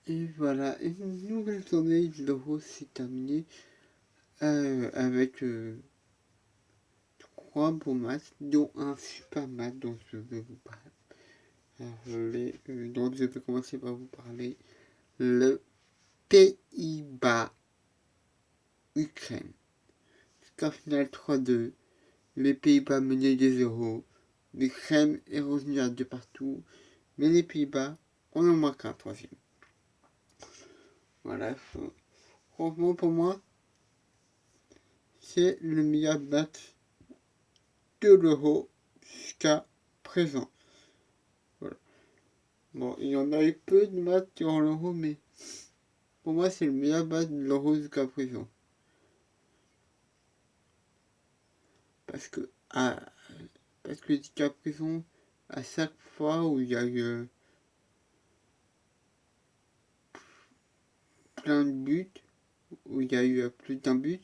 Et voilà, une nouvelle journée de l'Euro s'est terminée avec 3 beaux matchs, dont un super match dont je vais vous parler, dont je vais commencer par vous parler, le Pays-Bas-Ukraine. Score final 3-2, les Pays-Bas menaient 2-0, l'Ukraine est revenue à 2 partout, mais les Pays-Bas en ont marqué un troisième. Voilà, franchement pour moi, c'est le meilleur match de l'Euro jusqu'à présent. Voilà. Bon, il y en a eu peu de matchs durant l'Euro, mais pour moi, c'est le meilleur match de l'Euro jusqu'à présent. Parce que, jusqu'à présent, à chaque fois où il y a eu plein de buts, où il y a eu plus d'un but,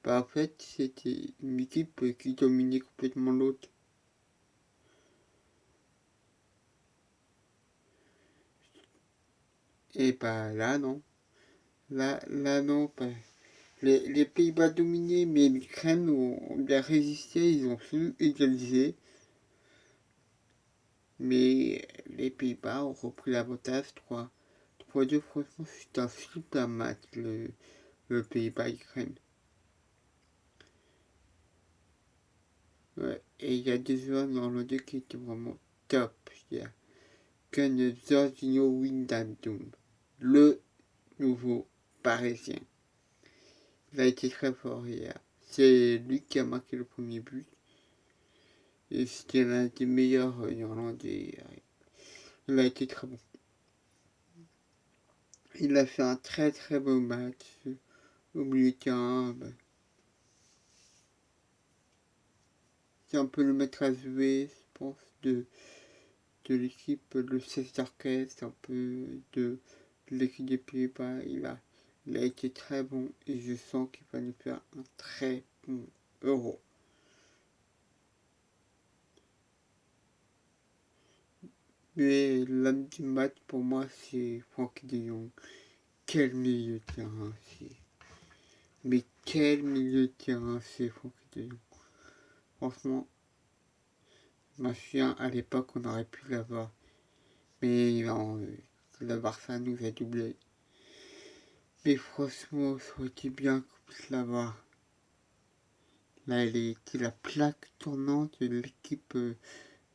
bah en fait, c'était une équipe qui dominait complètement l'autre. Et bah là, non. Là non. Bah, les Pays-Bas dominaient, mais l'Ukraine ont bien résisté, ils ont su égaliser. Mais les Pays-Bas ont repris l'avantage 3-2. Franchement, c'est un super match, le Pays-Bas-Ukraine. Ouais, et il y a des joueurs néerlandais qui étaient vraiment top. Il y a comme Jorginho Wijnaldum, le nouveau parisien. Il a été très fort hier. C'est lui qui a marqué le premier but. Et c'était l'un des meilleurs néerlandais. Il a été très bon. Il a fait un très très beau match au milieu de terrain. C'est un peu le maître à jouer, je pense, de l'équipe, le chef d'orchestre, un peu de l'équipe des Pays-Bas. Il a été très bon et je sens qu'il va nous faire un très bon Euro. Mais l'homme du match pour moi c'est Frenkie de Jong. Quel milieu de terrain c'est. Mais quel milieu de terrain c'est Frenkie de Jong. Franchement, je me souviens à l'époque on aurait pu l'avoir. Mais non, le Barça nous a doublé. Mais franchement, ça aurait été bien qu'on puisse l'avoir. Là, elle était la plaque tournante de l'équipe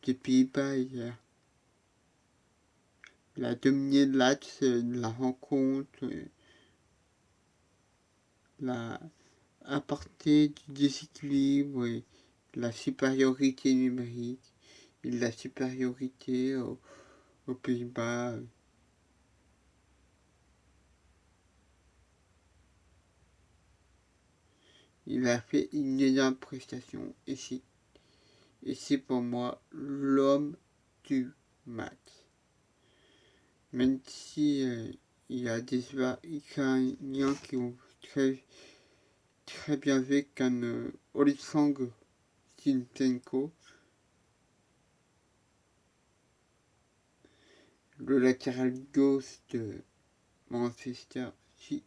des Pays-Bas hier. Elle a dominé l'axe de la rencontre, l'a apporté du déséquilibre et la supériorité numérique et la supériorité aux Pays-Bas. Il a fait une énorme prestation et c'est pour moi l'homme du match. Même si il y a des joueurs ukrainiens qui ont très bien joué comme Oleksandr Zinchenko, le latéral gauche de Manchester City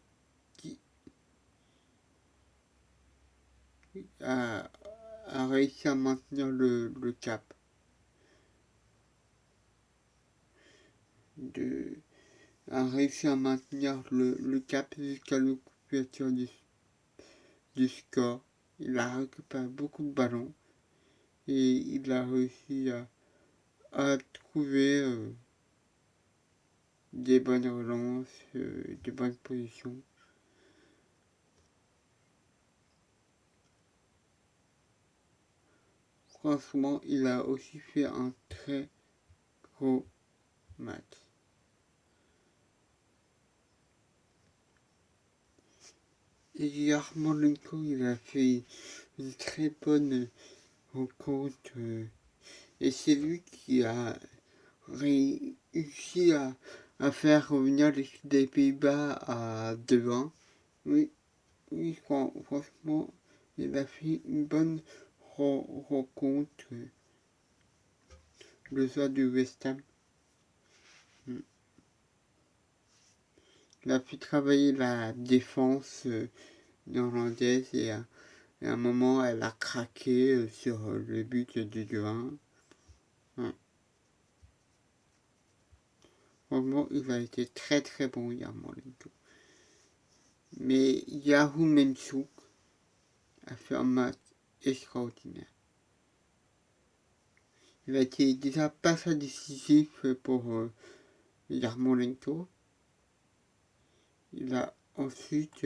a réussi à maintenir le cap. A réussi à maintenir le cap jusqu'à l'occupation du score. Il a récupéré beaucoup de ballons et il a réussi à trouver des bonnes relances, des bonnes positions. Franchement, il a aussi fait un très gros match. Et Yarmolenko, il a fait une très bonne rencontre. Et c'est lui qui a réussi à faire revenir l'équipe des Pays-Bas à 2-1. Oui, franchement, il a fait une bonne rencontre. Le joueur du West Ham. il a pu travailler la défense néerlandaise et à un moment elle a craqué sur le but de 2-1. Ouais. Vraiment, il a été très très bon Yarmolenko. Mais Yahoo Mensuk a fait un match extraordinaire. Il a été déjà pas décisif pour Yarmolenko. Il a ensuite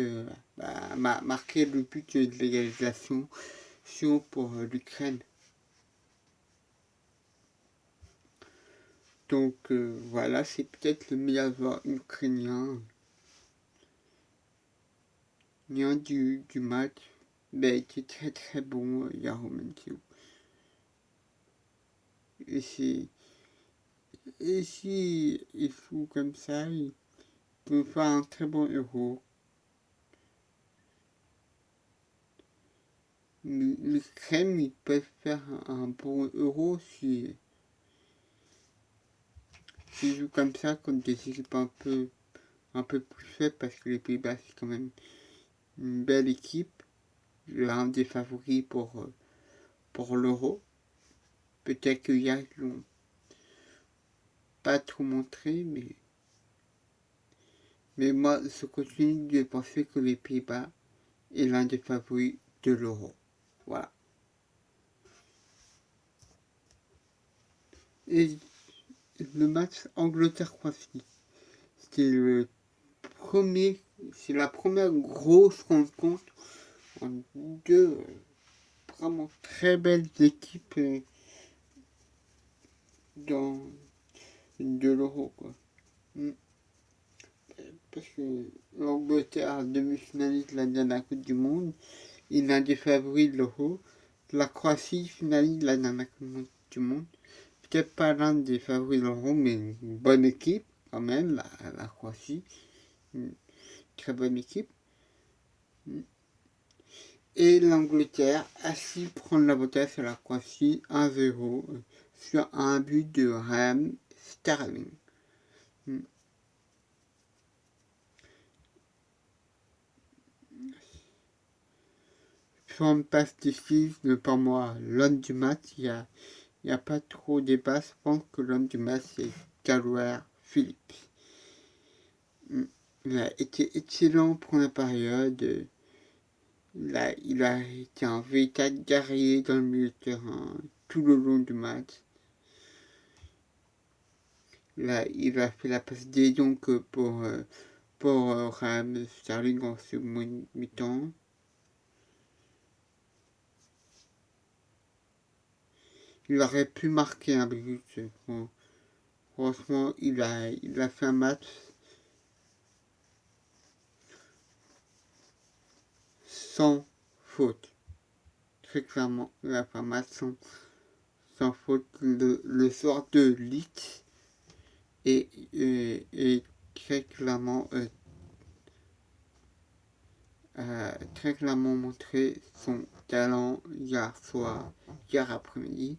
marqué le but de l'égalisation pour l'Ukraine. Donc voilà, c'est peut-être le meilleur joueur ukrainien du match. Il a été très très bon, Yarmolenko. Et si il joue comme ça, il peut faire un très bon héros. L'Ukraine, ils peuvent faire un bon euro s'ils jouent comme ça, contre des équipes un peu plus faibles, parce que les Pays-Bas, c'est quand même une belle équipe, l'un des favoris pour l'euro. Peut-être que hier, ils l'ont pas trop montré, mais moi, je continue de penser que les Pays-Bas est l'un des favoris de l'euro. Voilà. Et le match Angleterre-Croatie, c'est la première grosse rencontre en deux vraiment très belles équipes de l'Euro, quoi. Parce que l'Angleterre, demi-finaliste de la dernière Coupe du Monde, est l'un des favoris de l'Euro. La Croatie, finaliste de la dernière Coupe du Monde. Peut-être pas l'un des favoris de l'Euro, mais une bonne équipe quand même, la Croatie. Une très bonne équipe. Et l'Angleterre a su prendre l'avantage sur la Croatie 1-0 sur un but de Raheem Sterling. Sur une passe décisive, pour moi, l'homme du match, il n'y a pas trop de débat. Je pense que l'homme du match, c'est Calvert Phillips. Il a été excellent pour la période. Il a été un véritable guerrier dans le milieu de terrain tout le long du match. Là, il a fait la passe D donc pour Raheem Sterling en seconde mi-temps. Il aurait pu marquer un but. Franchement, il a fait un match sans faute. Très clairement, il a fait un match sans faute. Le soir de Leeds et très clairement montré son talent hier après-midi.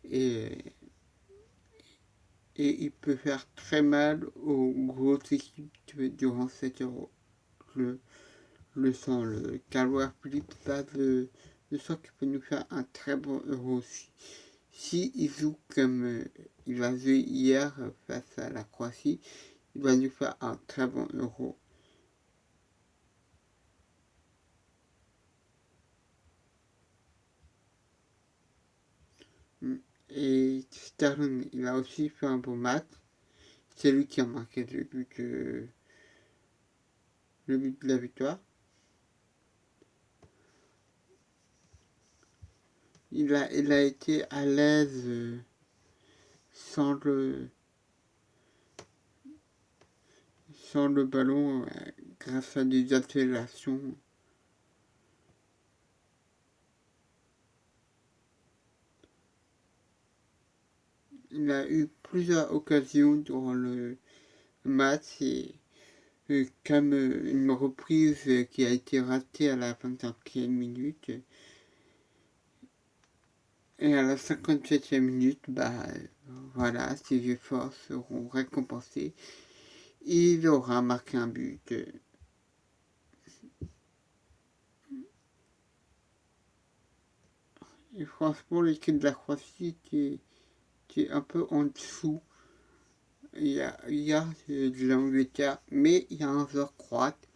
Et il peut faire très mal aux grosses équipes durant cette Euro. Le sens, le Calvert Phillips, le sens qu'il peut nous faire un très bon Euro aussi. Si il joue comme il a joué hier face à la Croatie, il va nous faire un très bon Euro. Et Sterling, il a aussi fait un bon match. C'est lui qui a marqué le but de la victoire. Il a été à l'aise sans le ballon grâce à des accélérations. Il a eu plusieurs occasions durant le match et comme une reprise qui a été ratée à la 25e minute. Et à la 57e minute, voilà, ses efforts seront récompensés. il aura marqué un but. Et franchement, l'équipe de la Croatie qui est un peu en dessous. Il y a de l'Angleterre, mais il y a un joueur croate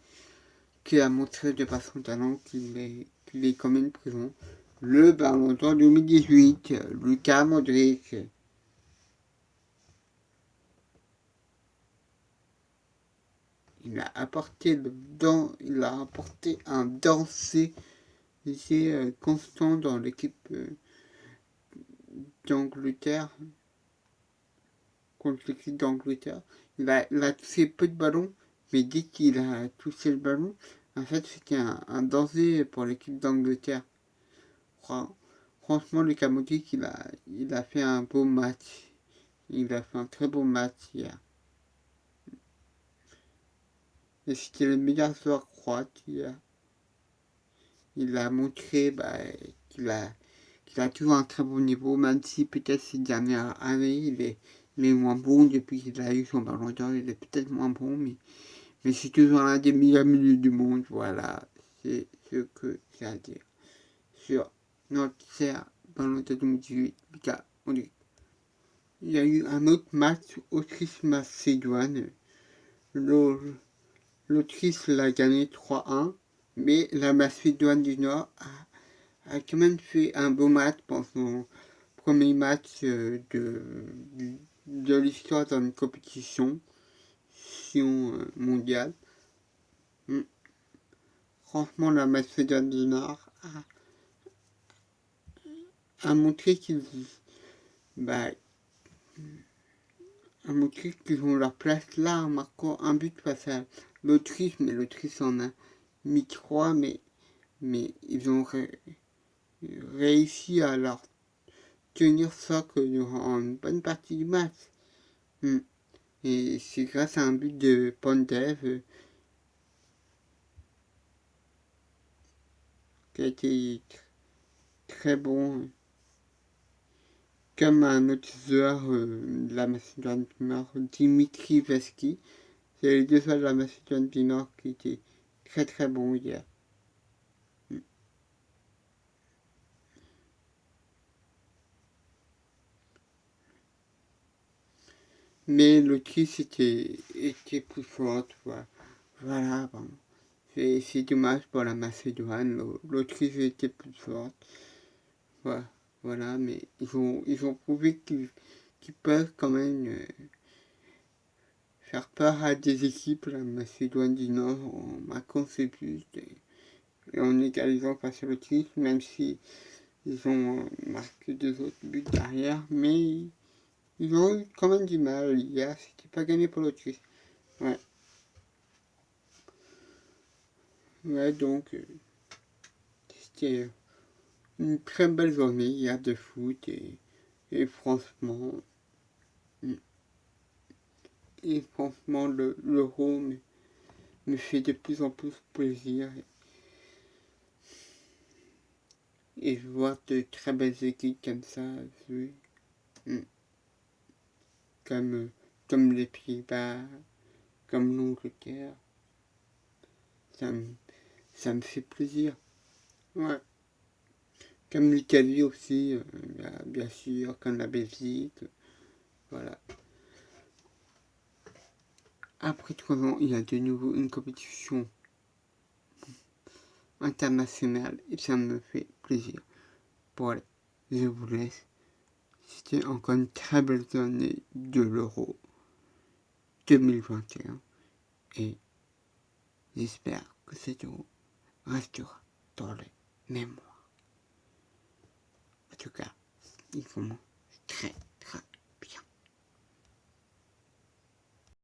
qui a montré de par son talent qu'il est quand même présent. Le Ballon d'Or 2018, Luka Modric. Il a apporté un danger constant dans l'équipe d'Angleterre, contre l'équipe d'Angleterre. Il a touché peu de ballons, mais dès qu'il a touché le ballon, en fait, c'était un danger pour l'équipe d'Angleterre. Franchement, Luka Modric, il a fait un beau match. Il a fait un très beau match hier. Et c'était le meilleur joueur croate hier. Il a montré qu'il a toujours un très bon niveau, même si peut-être ces dernières années, il est moins bon depuis qu'il a eu son ballon d'or. Il est peut-être moins bon, mais c'est toujours l'un des meilleurs milieux du monde. Voilà, c'est ce que j'ai à dire sur notre cher ballon d'or 2018, Luka Modric. Il y a eu un autre match, Autriche-Macédoine. L'Autriche l'a gagné 3-1, mais la Macédoine du Nord a quand même fait un beau match pour son premier match de l'histoire dans une compétition mondiale. Franchement, la Macédoine du Nord a montré bah, qu'ils ont leur place là en marquant un but face à l'Autriche, mais l'Autriche en a mis 3, mais ils ont réussi à leur tenir socle durant une bonne partie du match. Et c'est grâce à un but de Pandev qui a été très bon. Comme un autre joueur de la Macédoine du Nord, Dimitri Veski. C'est les deux joueurs de la Macédoine du Nord qui étaient très très bons hier. Mais l'Autriche était plus forte. Voilà, bon. C'est dommage pour la Macédoine. L'Autriche était plus forte. Voilà, mais ils ont prouvé qu'ils peuvent quand même faire peur à des équipes, la Macédoine du Nord, en marquant ses buts et en égalisant face à l'Autriche, même si ils ont marqué 2 autres buts derrière, mais ils ont eu quand même du mal hier, c'était pas gagné pour l'Autriche. Ouais, donc c'était une très belle journée hier de foot et franchement, l'Euro me fait de plus en plus plaisir et je vois de très belles équipes comme ça jouer, comme les Pays-Bas, comme l'Angleterre. Ça me fait plaisir. Ouais. Comme l'Italie aussi, bien sûr, comme la Belgique. Voilà. Après 3 ans, il y a de nouveau une compétition internationale et ça me fait plaisir. Voilà, je vous laisse. C'était encore une très belle année de l'Euro 2021 et j'espère que cet Euro restera dans les mémoires. En tout cas, il faut